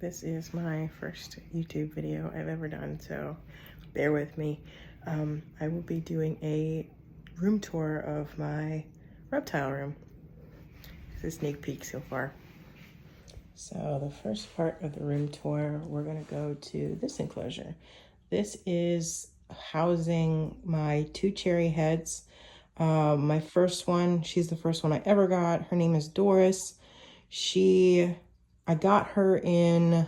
This is my first YouTube video I've ever done, so bear with me. I will be doing a room tour of my reptile room. It's a sneak peek so far. So the first part of the room tour, we're gonna go to this enclosure. This is housing my two cherry heads. My first one, she's the first one I ever got. Her name is Doris. I got her in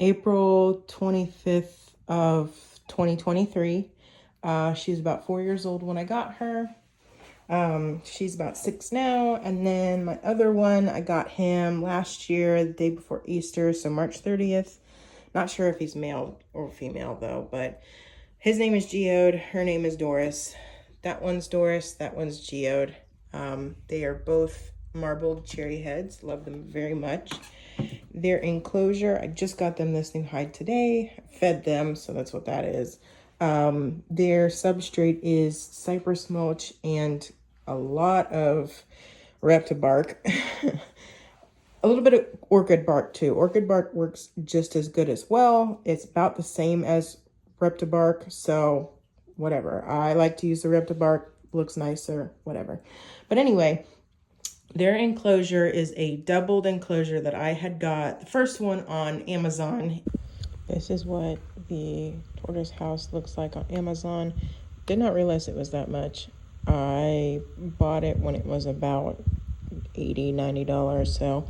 April 25th of 2023. She was about 4 years old when I got her. She's about 6 now. And then my other one, I got him last year, the day before Easter, so March 30th. Not sure if he's male or female though, but his name is Geode. Her name is Doris. That one's Doris, that one's Geode. They are both marbled cherry heads. Love them very much. Their enclosure, I just got them this new hide today. Fed them, so that's what that is. Their substrate is cypress mulch and a lot of Reptile bark. A little bit of orchid bark too. Orchid bark works just as good as well. It's about the same as Reptile bark, so whatever. I like to use the Reptile bark. Looks nicer, whatever. But anyway, their enclosure is a doubled enclosure that I had got the first one on Amazon. This is what the tortoise house looks like on Amazon. Did not realize it was that much. I bought it when it was about $80, $90, so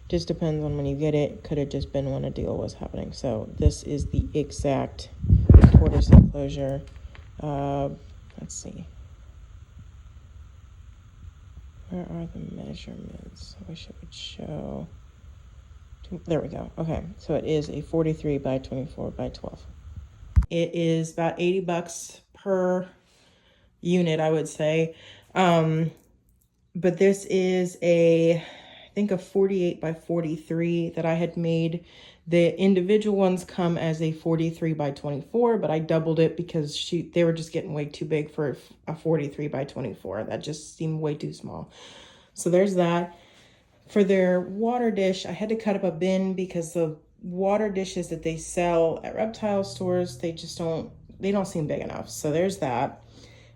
just depends on when you get it. Could have just been when a deal was happening. So this is the exact tortoise enclosure. Let's see. Where are the measurements? I wish it would show. There we go. Okay, so it is a 43 by 24 by 12. It is about $80 per unit, I would say. But this is I think a 48 by 43 that I had made. The individual ones come as a 43 by 24, but I doubled it because they were just getting way too big for a 43 by 24. That just seemed way too small. So there's that. For their water dish, I had to cut up a bin because the water dishes that they sell at reptile stores, they don't seem big enough. So there's that.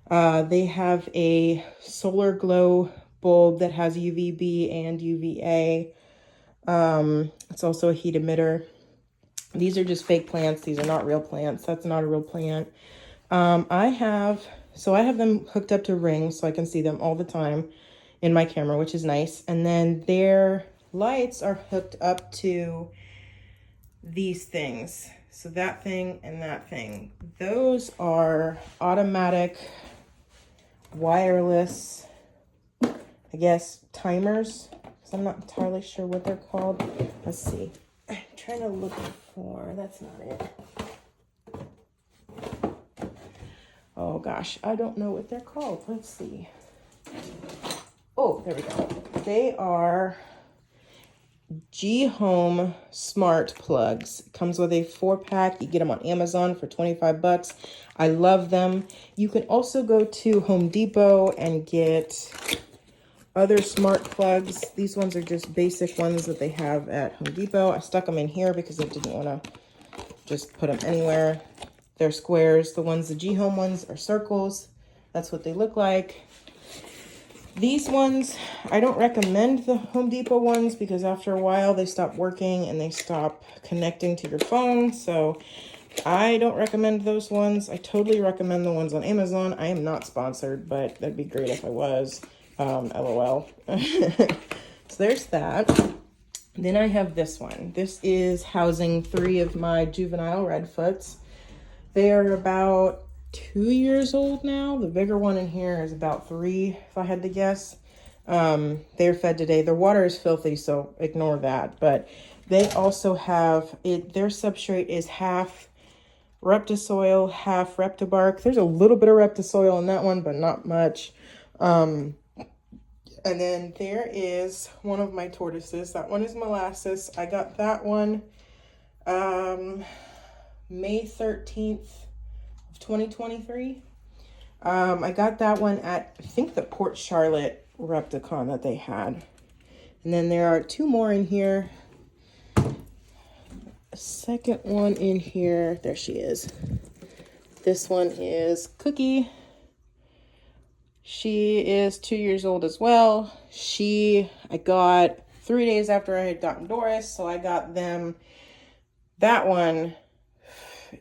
They have a solar glow bulb that has UVB and UVA. It's also a heat emitter. These are just fake plants. These are not real plants. That's not a real plant. I have them hooked up to rings so I can see them all the time in my camera, which is nice. And then their lights are hooked up to these things. So that thing and that thing. Those are automatic, wireless, I guess, timers. I'm not entirely sure what they're called. Let's see. I'm trying to look for, that's not it. Oh gosh, I don't know what they're called. Let's see. Oh, there we go. They are G-Home Smart Plugs. It comes with a 4-pack. You get them on Amazon for 25 bucks. I love them. You can also go to Home Depot and get other smart plugs. These ones are just basic ones that they have at Home Depot. I stuck them in here because I didn't want to just put them anywhere. They're squares. The G-Home ones are circles. That's what they look like. These ones, I don't recommend the Home Depot ones because after a while they stop working and they stop connecting to your phone. So I don't recommend those ones. I totally recommend the ones on Amazon. I am not sponsored, but that'd be great if I was. LOL. So there's that. Then I have this one. This is housing 3 of my juvenile redfoots. They are about 2 years old now. The bigger one in here is about 3, if I had to guess. They're fed today. Their water is filthy, so ignore that. But they also have their substrate is half Reptisoil, half Reptile bark. There's a little bit of Reptisoil in that one, but not much. And then there is one of my tortoises. That one is Molasses. I got that one May 13th of 2023. I got that one at, I think, the Port Charlotte Repticon that they had. And then there are 2 more in here. second one in here. There she is. This one is Cookie. She is 2 years old as well. I got 3 days after I had gotten Doris, so I got them, that one,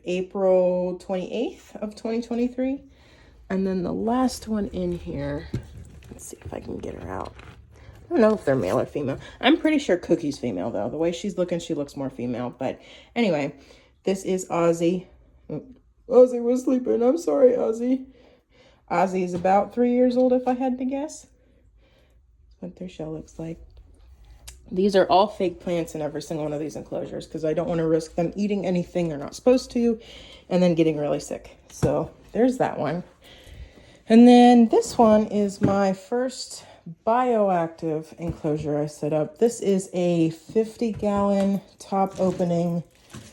April 28th of 2023. And then the last one in here, let's see if I can get her out. I don't know if they're male or female. I'm pretty sure Cookie's female, though. The way she's looking, she looks more female. But anyway, this is Ozzy. Ozzy was sleeping. I'm sorry, Ozzy. Ozzy is about 3 years old, if I had to guess. That's what their shell looks like. These are all fake plants in every single one of these enclosures because I don't want to risk them eating anything they're not supposed to and then getting really sick. So there's that one. And then this one is my first bioactive enclosure I set up. This is a 50-gallon top opening.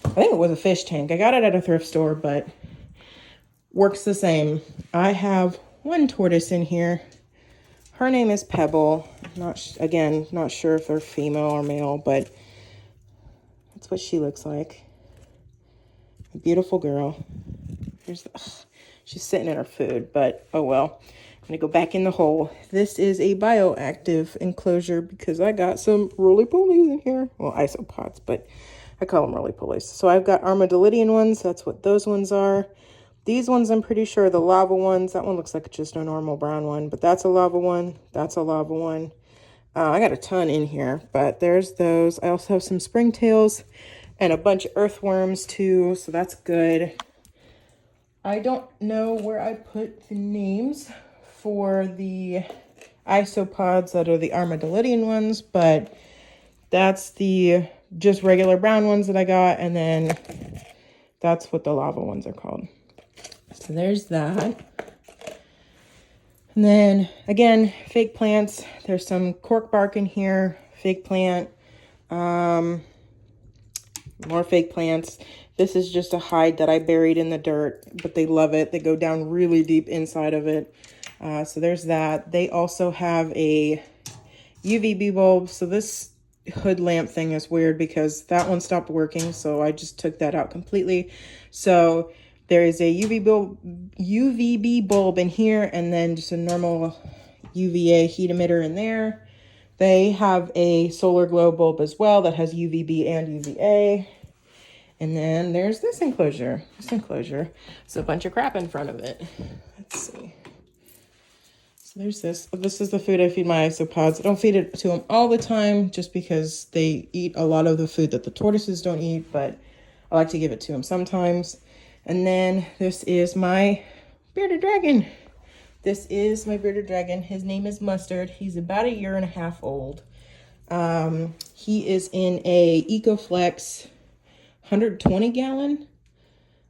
I think it was a fish tank. I got it at a thrift store, but works the same. I have one tortoise in here. Her name is Pebble. Not sure if they're female or male, but that's what she looks like. A beautiful girl. She's sitting in her food, but oh well. I'm gonna go back in the hole. This is a bioactive enclosure because I got some roly-polies in here. Well, isopods, but I call them roly-polies. So I've got armadillidian ones. That's what those ones are. These ones, I'm pretty sure, are the lava ones. That one looks like just a normal brown one, but that's a lava one. That's a lava one. I got a ton in here, but there's those. I also have some springtails and a bunch of earthworms too, so that's good. I don't know where I put the names for the isopods that are the armadillidian ones, but that's the just regular brown ones that I got, and then that's what the lava ones are called. So there's that. And then again, fake plants. There's some cork bark in here, fake plant, more fake plants. This is just a hide that I buried in the dirt, but they love it. They go down really deep inside of it. So there's that. They also have a UVB bulb. So this hood lamp thing is weird because that one stopped working. So I just took that out completely. So there is a UVB bulb in here, and then just a normal UVA heat emitter in there. They have a solar glow bulb as well that has UVB and UVA. And then there's this enclosure. This enclosure. It's a bunch of crap in front of it. Let's see. So there's this. This is the food I feed my isopods. I don't feed it to them all the time just because they eat a lot of the food that the tortoises don't eat, but I like to give it to them sometimes. And then this is my bearded dragon. This is my bearded dragon. His name is Mustard. He's about 1.5 years old. He is in a EcoFlex 120 gallon.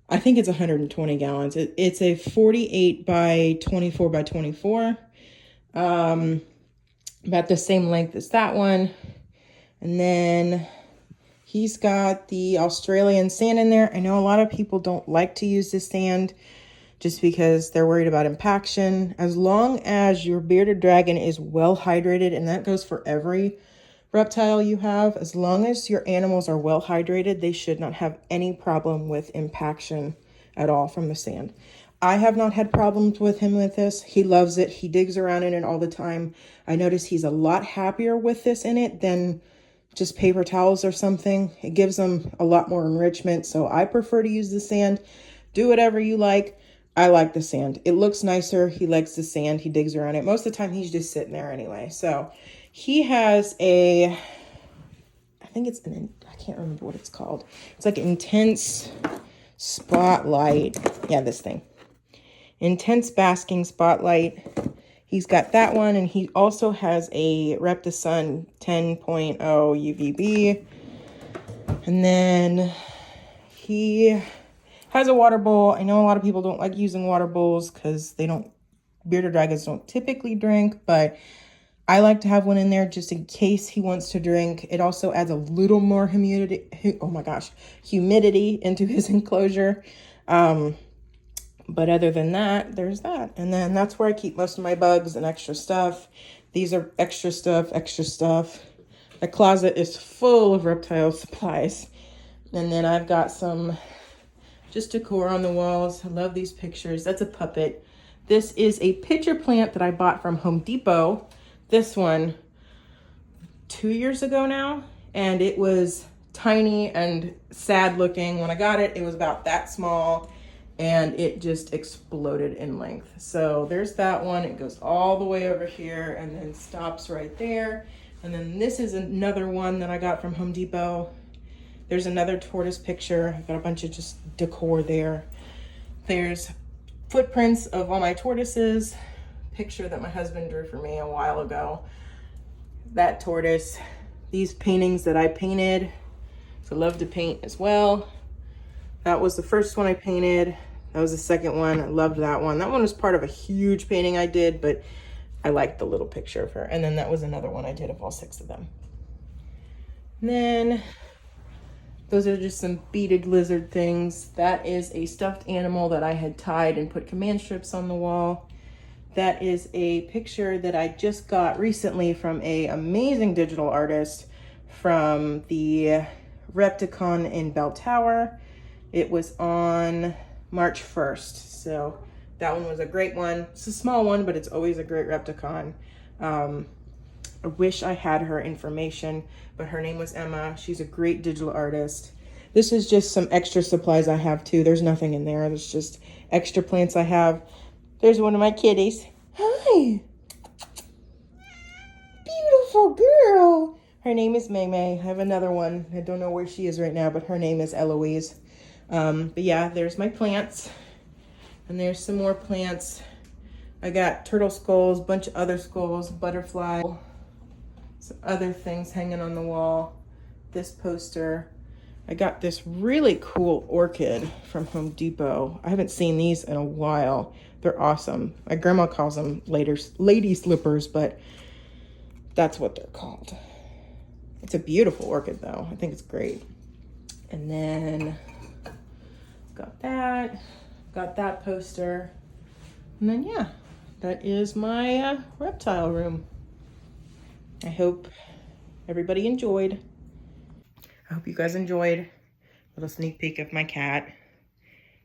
I think it's 120 gallons. It's a 48 by 24 by 24. About the same length as that one. And then he's got the Australian sand in there. I know a lot of people don't like to use this sand just because they're worried about impaction. As long as your bearded dragon is well hydrated, and that goes for every reptile you have, as long as your animals are well hydrated, they should not have any problem with impaction at all from the sand. I have not had problems with him with this. He loves it. He digs around in it all the time. I notice he's a lot happier with this in it than just paper towels or something. It gives them a lot more enrichment. So I prefer to use the sand. Do whatever you like. I like the sand. It looks nicer. He likes the sand. He digs around it. Most of the time he's just sitting there anyway. So he has I can't remember what it's called. It's like Intense Spotlight. Yeah, this thing. Intense Basking Spotlight. He's got that one, and he also has a Reptile 10.0 UVB. And then he has a water bowl. I know a lot of people don't like using water bowls because bearded dragons don't typically drink, but I like to have one in there just in case he wants to drink. It also adds a little more humidity into his enclosure. But other than that, there's that. And then that's where I keep most of my bugs and extra stuff. These are extra stuff. The closet is full of reptile supplies. And then I've got some just decor on the walls. I love these pictures. That's a puppet. This is a pitcher plant that I bought from Home Depot. This one 2 years ago now, and it was tiny and sad looking. When I got it, it was about that small, and it just exploded in length. So there's that one. It goes all the way over here and then stops right there. And then this is another one that I got from Home Depot. There's another tortoise picture. I've got a bunch of just decor there. There's footprints of all my tortoises. Picture that my husband drew for me a while ago. That tortoise. These paintings that I painted. So I love to paint as well. That was the first one I painted. That was the second one. I loved that one. That one was part of a huge painting I did, but I liked the little picture of her. And then that was another one I did of all 6 of them. And then those are just some beaded lizard things. That is a stuffed animal that I had tied and put command strips on the wall. That is a picture that I just got recently from an amazing digital artist from the Reptile in Bell Tower. It was on March 1st. So that one was a great one. It's a small one, but it's always a great Reptile. I wish I had her information, but her name was Emma. She's a great digital artist. This is just some extra supplies I have too. There's nothing in there. There's just extra plants I have. There's one of my kitties. Hi. Beautiful girl. Her name is May May. I have another one. I don't know where she is right now, but her name is Eloise. But yeah, there's my plants. And there's some more plants. I got turtle skulls, bunch of other skulls, butterfly, some other things hanging on the wall. This poster. I got this really cool orchid from Home Depot. I haven't seen these in a while. They're awesome. My grandma calls them lady slippers, but that's what they're called. It's a beautiful orchid though. I think it's great. And then got that poster. And then yeah, that is my reptile room. I hope everybody enjoyed. I hope you guys enjoyed a little sneak peek of my cat.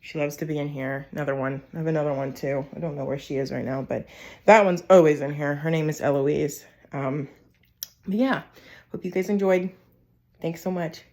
She loves to be in here. Another one. I have another one too. I don't know where she is right now, but that one's always in here. Her name is Eloise. But yeah, hope you guys enjoyed. Thanks so much.